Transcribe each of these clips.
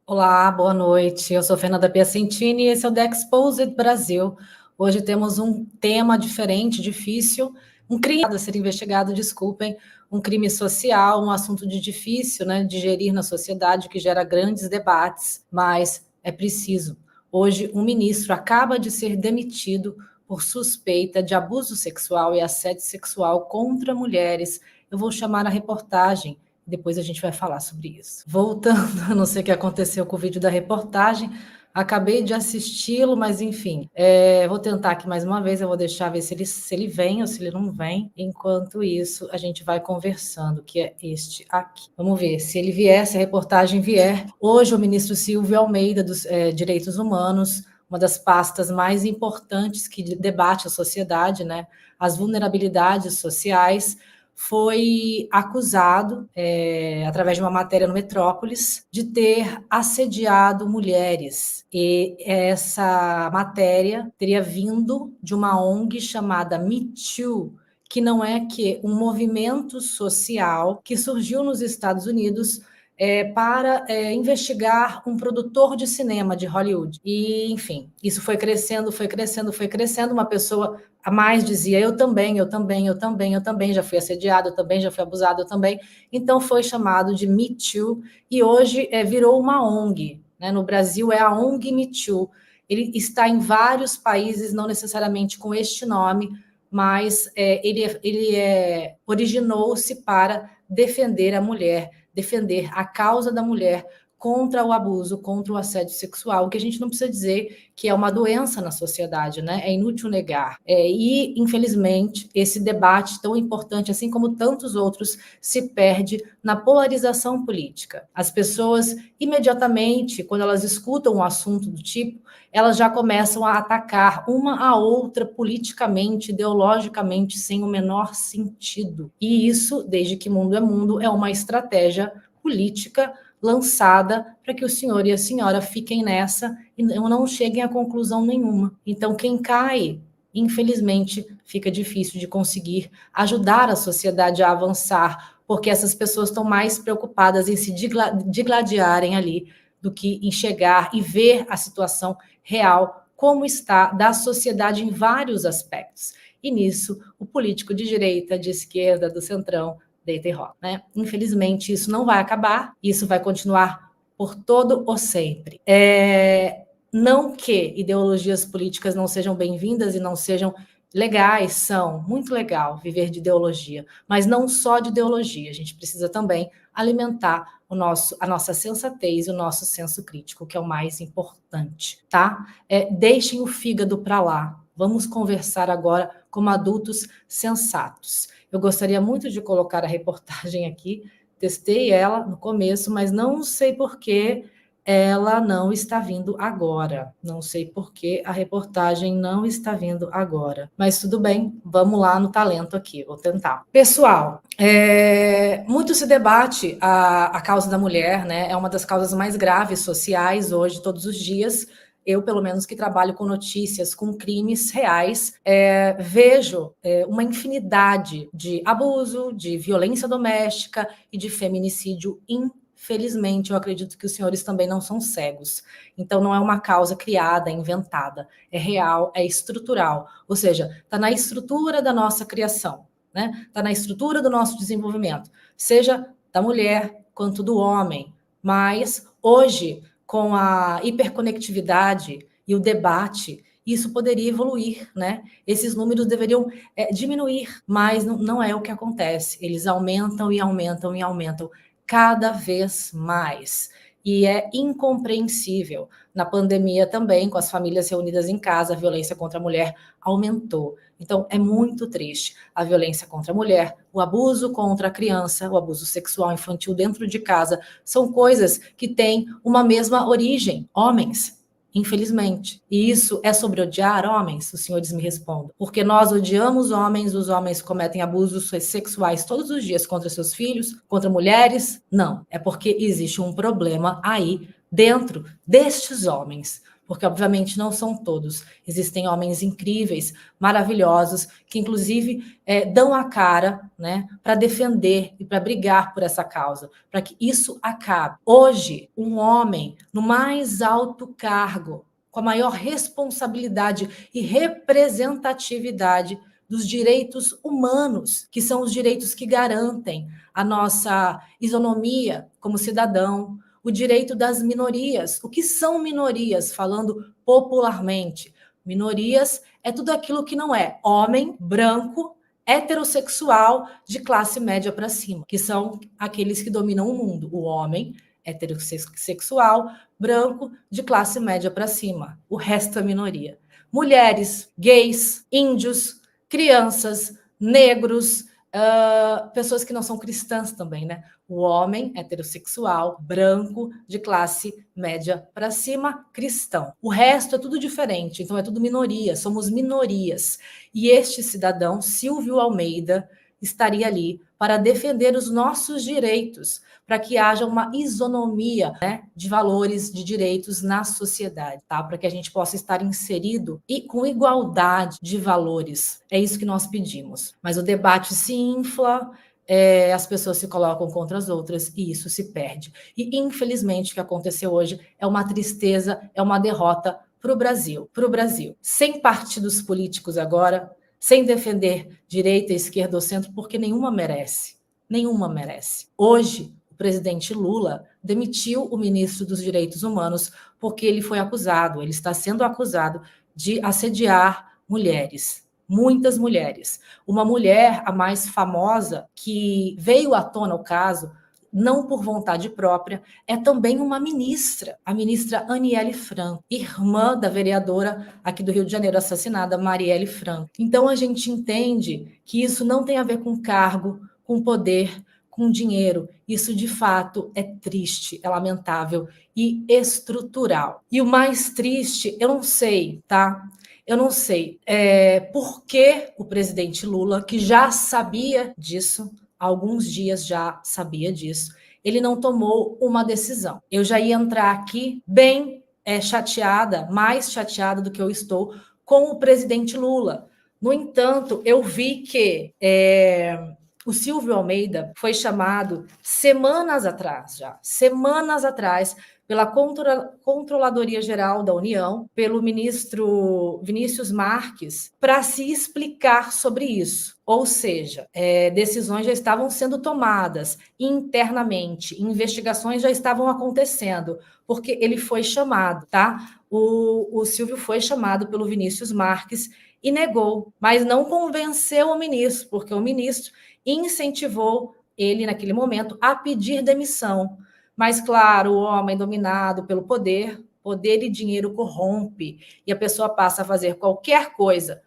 Olá, boa noite. Eu sou Fernanda Piacentini e esse é o The Exposed Brasil. Hoje temos um tema diferente, difícil, um crime a ser investigado, desculpem, um crime social, um assunto difícil, né, de gerir na sociedade, que gera grandes debates, mas é preciso. Hoje, um ministro acaba de ser demitido por suspeita de abuso sexual e assédio sexual contra mulheres. Eu vou chamar a reportagem. Depois a gente vai falar sobre isso. Voltando, não sei o que aconteceu com o vídeo da reportagem, acabei de assisti-lo, mas enfim, vou tentar aqui mais uma vez, eu vou deixar ver se ele vem ou se ele não vem. Enquanto isso, a gente vai conversando, que é este aqui. Vamos ver, se ele vier, se a reportagem vier. Hoje o ministro Silvio Almeida, dos Direitos Humanos, uma das pastas mais importantes que debate a sociedade, né? As vulnerabilidades sociais, foi acusado, através de uma matéria no Metrópolis, de ter assediado mulheres. E essa matéria teria vindo de uma ONG chamada Me Too, que não é que um movimento social que surgiu nos Estados Unidos para investigar um produtor de cinema de Hollywood. E, enfim, isso foi crescendo, foi crescendo, foi crescendo. Uma pessoa a mais dizia, eu também, já fui assediado, eu também já fui abusado, eu também. Então foi chamado de Me Too e hoje virou uma ONG. Né? No Brasil é a ONG Me Too. Ele está em vários países, não necessariamente com este nome, mas ele originou-se para defender a mulher, defender a causa da mulher contra o abuso, contra o assédio sexual, que a gente não precisa dizer que é uma doença na sociedade, né? É inútil negar. E, infelizmente, esse debate tão importante, assim como tantos outros, se perde na polarização política. As pessoas, imediatamente, quando elas escutam um assunto do tipo, elas já começam a atacar uma a outra politicamente, ideologicamente, sem o menor sentido. E isso, desde que mundo, é uma estratégia política lançada para que o senhor e a senhora fiquem nessa e não cheguem a conclusão nenhuma. Então, quem cai, infelizmente, fica difícil de conseguir ajudar a sociedade a avançar, porque essas pessoas estão mais preocupadas em se digladiarem ali do que em chegar e ver a situação real, como está, da sociedade em vários aspectos. E nisso, o político de direita, de esquerda, do centrão, deita e rola, né? Infelizmente, isso não vai acabar, isso vai continuar por todo o sempre. Não que ideologias políticas não sejam bem-vindas e não sejam legais, são muito legal viver de ideologia, mas não só de ideologia, a gente precisa também alimentar a nossa sensatez e o nosso senso crítico, que é o mais importante, tá? Deixem o fígado para lá, vamos conversar agora como adultos sensatos. Eu gostaria muito de colocar a reportagem aqui, testei ela no começo, mas não sei por que ela não está vindo agora. Não sei por que a reportagem não está vindo agora. Mas tudo bem, vamos lá no talento aqui, vou tentar. Pessoal, muito se debate a causa da mulher, né? É uma das causas mais graves sociais hoje, todos os dias. Eu, pelo menos, que trabalho com notícias, com crimes reais, vejo uma infinidade de abuso, de violência doméstica e de feminicídio. Infelizmente, eu acredito que os senhores também não são cegos. Então, não é uma causa criada, inventada. É real, é estrutural. Ou seja, está na estrutura da nossa criação, né? Está na estrutura do nosso desenvolvimento, seja da mulher quanto do homem. Mas, hoje, com a hiperconectividade e o debate, isso poderia evoluir, né? Esses números deveriam diminuir, mas não é o que acontece. Eles aumentam e aumentam e aumentam cada vez mais. E é incompreensível. Na pandemia também, com as famílias reunidas em casa, a violência contra a mulher aumentou. Então, é muito triste. A violência contra a mulher, o abuso contra a criança, o abuso sexual infantil dentro de casa, são coisas que têm uma mesma origem. Homens, infelizmente. E isso é sobre odiar homens? Os senhores me respondam. Porque nós odiamos homens, os homens cometem abusos sexuais todos os dias contra seus filhos, contra mulheres? Não. É porque existe um problema aí dentro destes homens. porque obviamente não são todos. Existem homens incríveis, maravilhosos, que inclusive dão a cara, né, para defender e para brigar por essa causa, para que isso acabe. Hoje, um homem no mais alto cargo, com a maior responsabilidade e representatividade dos direitos humanos, que são os direitos que garantem a nossa isonomia como cidadão, o direito das minorias. O que são minorias, falando popularmente? Minorias é tudo aquilo que não é homem, branco, heterossexual, de classe média para cima, que são aqueles que dominam o mundo. O homem heterossexual, branco, de classe média para cima. O resto é minoria. Mulheres, gays, índios, crianças, negros, pessoas que não são cristãs também, né? O homem heterossexual, branco, de classe média para cima, cristão. O resto é tudo diferente, então é tudo minoria, somos minorias. E este cidadão, Silvio Almeida, estaria ali para defender os nossos direitos, para que haja uma isonomia, né, de valores, de direitos na sociedade, tá? Para que a gente possa estar inserido e com igualdade de valores. É isso que nós pedimos. Mas o debate se infla, as pessoas se colocam contra as outras e isso se perde. E, infelizmente, o que aconteceu hoje é uma tristeza, é uma derrota para o Brasil. Sem partidos políticos agora, sem defender direita, esquerda ou centro, porque nenhuma merece. Nenhuma merece. Hoje, o presidente Lula demitiu o ministro dos Direitos Humanos porque ele foi acusado, ele está sendo acusado de assediar mulheres. Muitas mulheres. Uma mulher, a mais famosa, que veio à tona o caso, não por vontade própria, é também uma ministra, a ministra Aniele Franco, irmã da vereadora aqui do Rio de Janeiro assassinada, Marielle Franco. Então a gente entende que isso não tem a ver com cargo, com poder, com dinheiro. Isso de fato é triste, é lamentável e estrutural. E o mais triste, eu não sei, tá? Eu não sei por que o presidente Lula, que já sabia disso, há alguns dias já sabia disso, ele não tomou uma decisão. Eu já ia entrar aqui bem chateada, mais chateada do que eu estou, com o presidente Lula. No entanto, eu vi que o Silvio Almeida foi chamado semanas atrás, pela Controladoria Geral da União, pelo ministro Vinícius Marques, para se explicar sobre isso. Ou seja, decisões já estavam sendo tomadas internamente, investigações já estavam acontecendo, porque ele foi chamado, tá? O Silvio foi chamado pelo Vinícius Marques e negou, mas não convenceu o ministro, porque o ministro incentivou ele, naquele momento, a pedir demissão. Mas, claro, o homem dominado pelo poder e dinheiro corrompe, e a pessoa passa a fazer qualquer coisa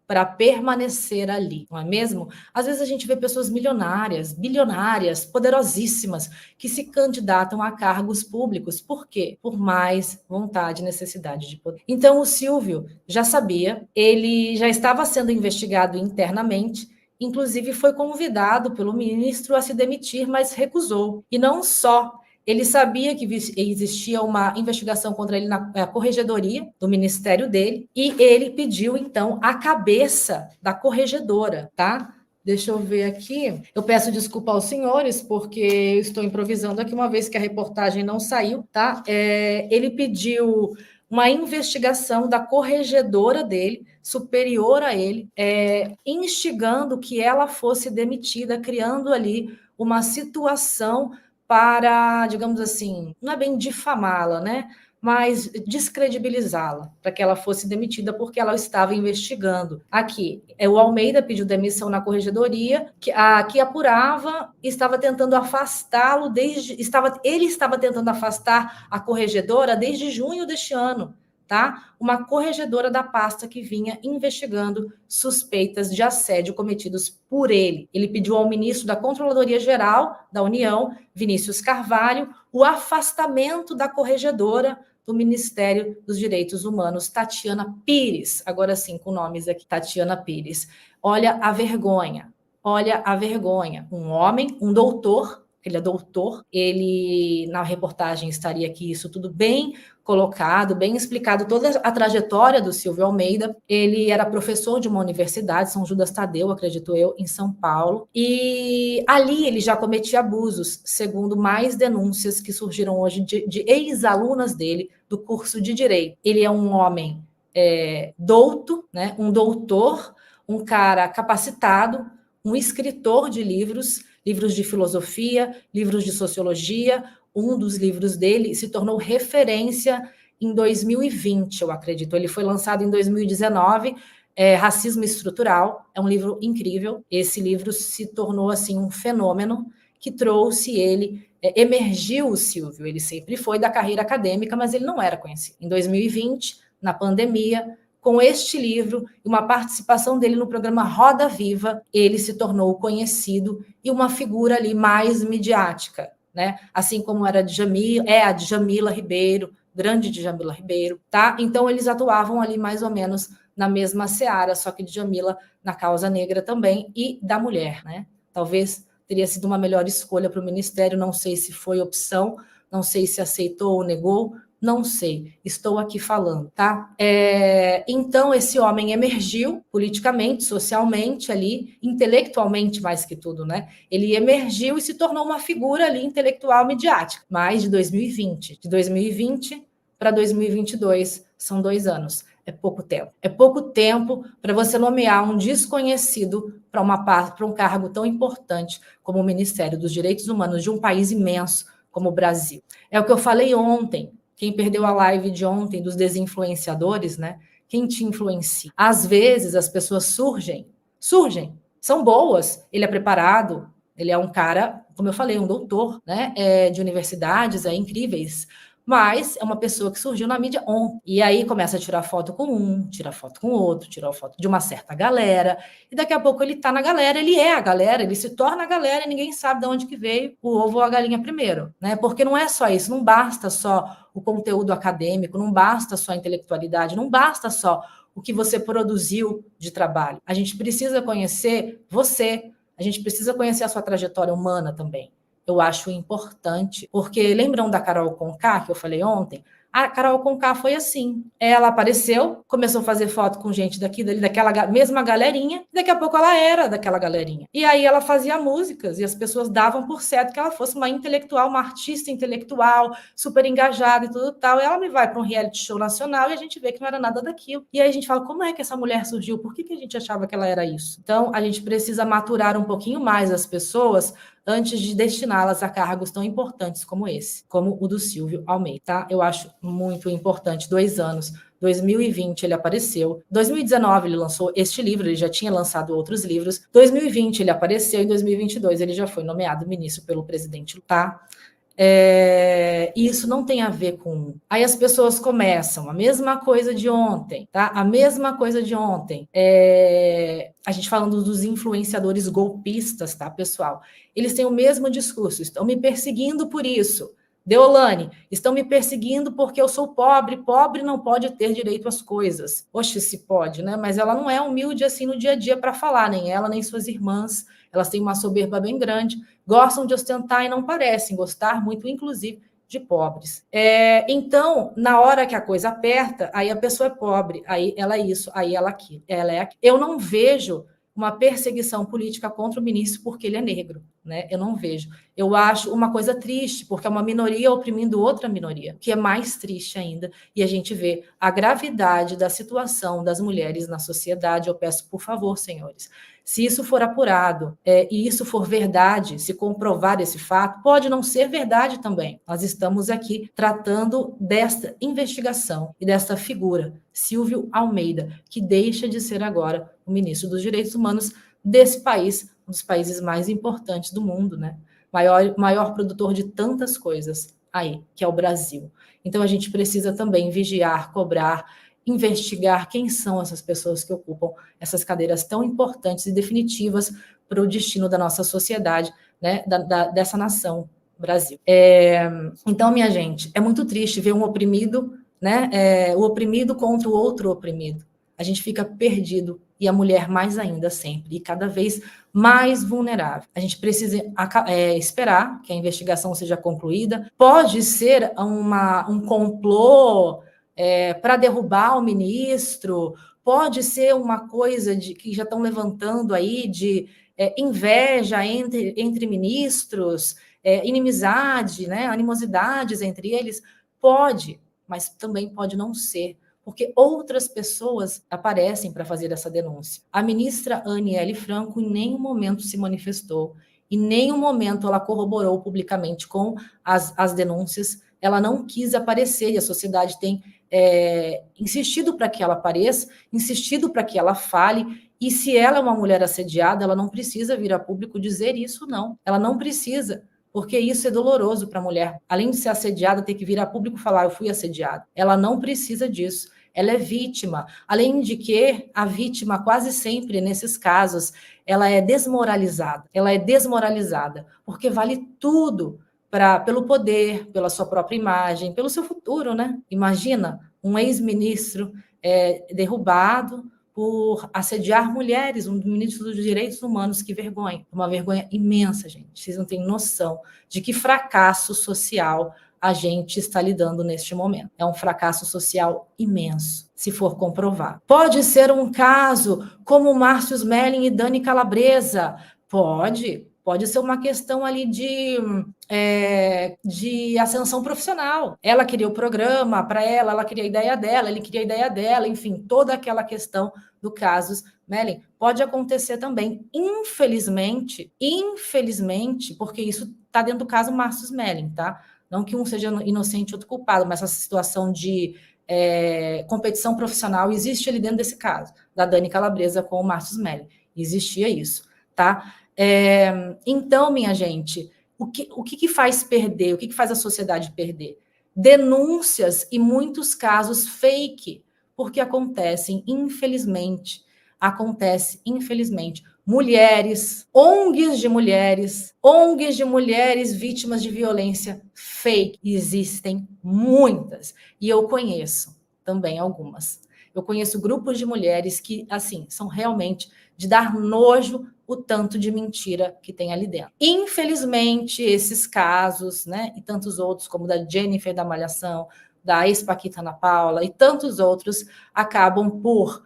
para permanecer ali, não é mesmo? Às vezes a gente vê pessoas milionárias, bilionárias, poderosíssimas, que se candidatam a cargos públicos. Por quê? Por mais vontade e necessidade de poder. Então, o Silvio já sabia, ele já estava sendo investigado internamente, inclusive foi convidado pelo ministro a se demitir, mas recusou. E não só, ele sabia que existia uma investigação contra ele na corregedoria do ministério dele, e ele pediu, então, a cabeça da corregedora, tá? Deixa eu ver aqui. Eu peço desculpa aos senhores, porque eu estou improvisando aqui, uma vez que a reportagem não saiu, tá? Ele pediu uma investigação da corregedora dele, superior a ele, instigando que ela fosse demitida, criando ali uma situação para, digamos assim, não é bem difamá-la, né? Mas descredibilizá-la, para que ela fosse demitida porque ela estava investigando. Aqui, o Almeida pediu demissão na corregedoria, que apurava, estava tentando afastá-lo ele estava tentando afastar a corregedora desde junho deste ano, tá? Uma corregedora da pasta que vinha investigando suspeitas de assédio cometidos por ele. Ele pediu ao ministro da Controladoria Geral da União, Vinícius Carvalho, o afastamento da corregedora do Ministério dos Direitos Humanos, Tatiana Pires. Agora sim, com nomes aqui, Tatiana Pires. Olha a vergonha. Um homem, um doutor, ele é doutor. Ele, na reportagem, estaria aqui isso tudo bem colocado, bem explicado, toda a trajetória do Silvio Almeida. Ele era professor de uma universidade, São Judas Tadeu, acredito eu, em São Paulo, e ali ele já cometia abusos, segundo mais denúncias que surgiram hoje de ex-alunas dele do curso de Direito. Ele é um homem douto, né, um doutor, um cara capacitado, um escritor de livros de filosofia, livros de sociologia. Um dos livros dele se tornou referência em 2020, eu acredito. Ele foi lançado em 2019, Racismo Estrutural. É um livro incrível. Esse livro se tornou assim um fenômeno que trouxe ele, emergiu o Silvio. Ele sempre foi da carreira acadêmica, mas ele não era conhecido. Em 2020, na pandemia, com este livro e uma participação dele no programa Roda Viva, ele se tornou conhecido e uma figura ali mais midiática, né? Assim como era a Djamila Ribeiro, grande Djamila Ribeiro, tá? Então eles atuavam ali mais ou menos na mesma seara, só que Djamila na causa negra também e da mulher, né? Talvez teria sido uma melhor escolha para o Ministério, não sei se foi opção, não sei se aceitou ou negou, não sei, estou aqui falando, tá? Então, esse homem emergiu politicamente, socialmente ali, intelectualmente mais que tudo, né? Ele emergiu e se tornou uma figura ali intelectual midiática, mais de 2020. De 2020 para 2022, são 2 anos. É pouco tempo. É pouco tempo para você nomear um desconhecido para um cargo tão importante como o Ministério dos Direitos Humanos de um país imenso como o Brasil. É o que eu falei ontem. Quem perdeu a live de ontem dos desinfluenciadores, né? Quem te influencia? Às vezes as pessoas surgem, são boas, ele é preparado, ele é um cara, como eu falei, um doutor, né? De universidades, incríveis, mas é uma pessoa que surgiu na mídia ontem. E aí começa a tirar foto com um, tira foto com outro, tira foto de uma certa galera, e daqui a pouco ele tá na galera, ele é a galera, ele se torna a galera e ninguém sabe de onde que veio o ovo ou a galinha primeiro, né? Porque não é só isso, não basta só o conteúdo acadêmico, não basta só a intelectualidade, não basta só o que você produziu de trabalho. A gente precisa conhecer você, a gente precisa conhecer a sua trajetória humana também. Eu acho importante, porque lembram da Carol Conká, que eu falei ontem? A Carol Conká foi assim. Ela apareceu, começou a fazer foto com gente daqui, dali, daquela mesma galerinha, e daqui a pouco ela era daquela galerinha. E aí ela fazia músicas, e as pessoas davam por certo que ela fosse uma intelectual, uma artista intelectual, super engajada e tudo tal. E ela me vai para um reality show nacional e a gente vê que não era nada daquilo. E aí a gente fala, como é que essa mulher surgiu? Por que a gente achava que ela era isso? Então, a gente precisa maturar um pouquinho mais as pessoas antes de destiná-las a cargos tão importantes como esse, como o do Silvio Almeida, tá? Eu acho muito importante, 2 anos, 2020 ele apareceu, 2019 ele lançou este livro, ele já tinha lançado outros livros, 2020 ele apareceu, em 2022 ele já foi nomeado ministro pelo presidente, tá? E isso não tem a ver com... Aí as pessoas começam, a mesma coisa de ontem, tá? A mesma coisa de ontem. A gente falando dos influenciadores golpistas, tá, pessoal? Eles têm o mesmo discurso, estão me perseguindo por isso. Deolane, estão me perseguindo porque eu sou pobre, pobre não pode ter direito às coisas. Oxe, se pode, né? Mas ela não é humilde assim no dia a dia para falar, nem ela, nem suas irmãs. Elas têm uma soberba bem grande, gostam de ostentar e não parecem gostar muito, inclusive, de pobres. Então, na hora que a coisa aperta, aí a pessoa é pobre, aí ela é isso, aí ela é aquilo. Eu não vejo uma perseguição política contra o ministro porque ele é negro, né? Eu não vejo. Eu acho uma coisa triste, porque é uma minoria oprimindo outra minoria, que é mais triste ainda. E a gente vê a gravidade da situação das mulheres na sociedade. Eu peço, por favor, senhores, se isso for apurado e isso for verdade, se comprovar esse fato, pode não ser verdade também. Nós estamos aqui tratando desta investigação e desta figura, Silvio Almeida, que deixa de ser agora o ministro dos Direitos Humanos desse país, um dos países mais importantes do mundo, né? Maior produtor de tantas coisas aí, que é o Brasil. Então a gente precisa também vigiar, cobrar, investigar quem são essas pessoas que ocupam essas cadeiras tão importantes e definitivas para o destino da nossa sociedade, né, dessa nação, Brasil. Então, minha gente, é muito triste ver um oprimido, né, o oprimido contra o outro oprimido. a gente fica perdido, e a mulher mais ainda sempre, e cada vez mais vulnerável. A gente precisa esperar que a investigação seja concluída. Pode ser um complô para derrubar o ministro, pode ser uma coisa que já estão levantando aí de inveja entre ministros, inimizade, né, animosidades entre eles. Pode, mas também pode não ser, porque outras pessoas aparecem para fazer essa denúncia. A ministra Aniele Franco em nenhum momento se manifestou, em nenhum momento ela corroborou publicamente com as denúncias, ela não quis aparecer, e a sociedade tem insistido para que ela apareça, insistido para que ela fale, e se ela é uma mulher assediada, ela não precisa vir a público dizer isso, não. Ela não precisa, porque isso é doloroso para a mulher. Além de ser assediada, ter que vir a público falar, eu fui assediada. Ela não precisa disso. Ela é vítima. Além de que a vítima, quase sempre, nesses casos, ela é desmoralizada. Ela é desmoralizada, porque vale tudo pelo poder, pela sua própria imagem, pelo seu futuro, né? Imagina um ex-ministro derrubado por assediar mulheres, um ministro dos Direitos Humanos, que vergonha. Uma vergonha imensa, gente. Vocês não têm noção de que fracasso social a gente está lidando neste momento. É um fracasso social imenso, se for comprovado. Pode ser um caso como Márcio Smelling e Dani Calabresa. Pode ser uma questão ali de ascensão profissional. Ela queria o programa para ela queria a ideia dela, ele queria a ideia dela, enfim, toda aquela questão do caso Smelling. Pode acontecer também, infelizmente, porque isso está dentro do caso Márcio Smelling, tá? Não que um seja inocente e outro culpado, mas essa situação de competição profissional existe ali dentro desse caso, da Dani Calabresa com o Márcio Smelling. Existia isso, tá? Então, minha gente, o que faz perder? O que faz a sociedade perder? Denúncias e muitos casos fake, porque acontece, infelizmente, mulheres, ONGs de mulheres vítimas de violência fake. Existem muitas, e eu conheço também algumas. Eu conheço grupos de mulheres que, assim, são realmente de dar nojo o tanto de mentira que tem ali dentro. Infelizmente, esses casos, né, e tantos outros, como da Jennifer da Malhação, da ex-Paquita Ana Paula e tantos outros, acabam por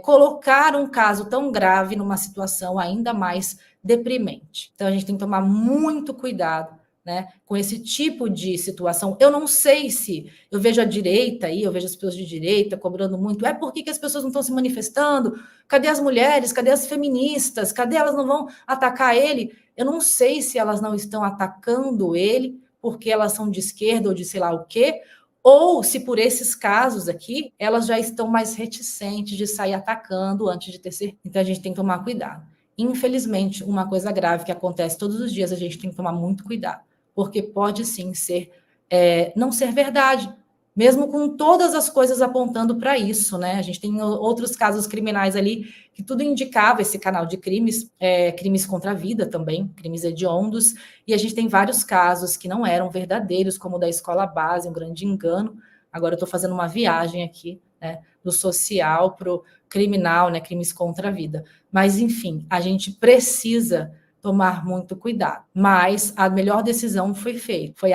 colocar um caso tão grave numa situação ainda mais deprimente. Então, a gente tem que tomar muito cuidado, né, com esse tipo de situação. Eu não sei se eu vejo a direita aí, eu vejo as pessoas de direita cobrando muito, por que as pessoas não estão se manifestando? Cadê as mulheres? Cadê as feministas? Cadê elas não vão atacar ele? Eu não sei se elas não estão atacando ele porque elas são de esquerda ou de sei lá o quê, ou se por esses casos aqui, elas já estão mais reticentes de sair atacando antes de ter certeza. Então, a gente tem que tomar cuidado. Infelizmente, uma coisa grave que acontece todos os dias, a gente tem que tomar muito cuidado, porque pode sim ser, não ser verdade, mesmo com todas as coisas apontando para isso, né? A gente tem outros casos criminais ali que tudo indicava esse canal de crimes, crimes contra a vida também, crimes hediondos, e a gente tem vários casos que não eram verdadeiros, como o da escola base, um grande engano. Agora eu estou fazendo uma viagem aqui, né, do social para o criminal, né, crimes contra a vida. Mas, enfim, a gente precisa tomar muito cuidado. Mas a melhor decisão foi feita, foi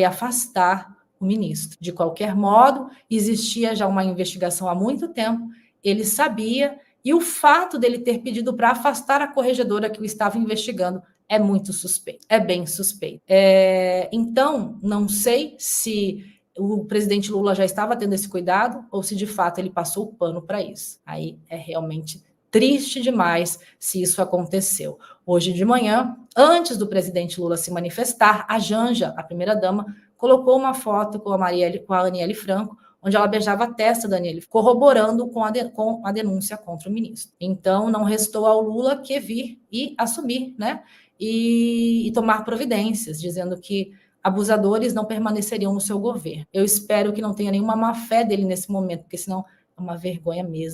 afastar o ministro. De qualquer modo, existia já uma investigação há muito tempo, ele sabia, e o fato dele ter pedido para afastar a corregedora que o estava investigando é muito suspeito, é bem suspeito. Então, não sei se o presidente Lula já estava tendo esse cuidado ou se de fato ele passou o pano para isso. Aí é realmente triste demais se isso aconteceu. Hoje de manhã, antes do presidente Lula se manifestar, a Janja, a primeira-dama, colocou uma foto com a Aniele Franco, onde ela beijava a testa da Aniele, corroborando com a denúncia contra o ministro. Então, não restou ao Lula que vir e assumir, né? E tomar providências, dizendo que abusadores não permaneceriam no seu governo. Eu espero que não tenha nenhuma má fé dele nesse momento, porque senão é uma vergonha mesmo.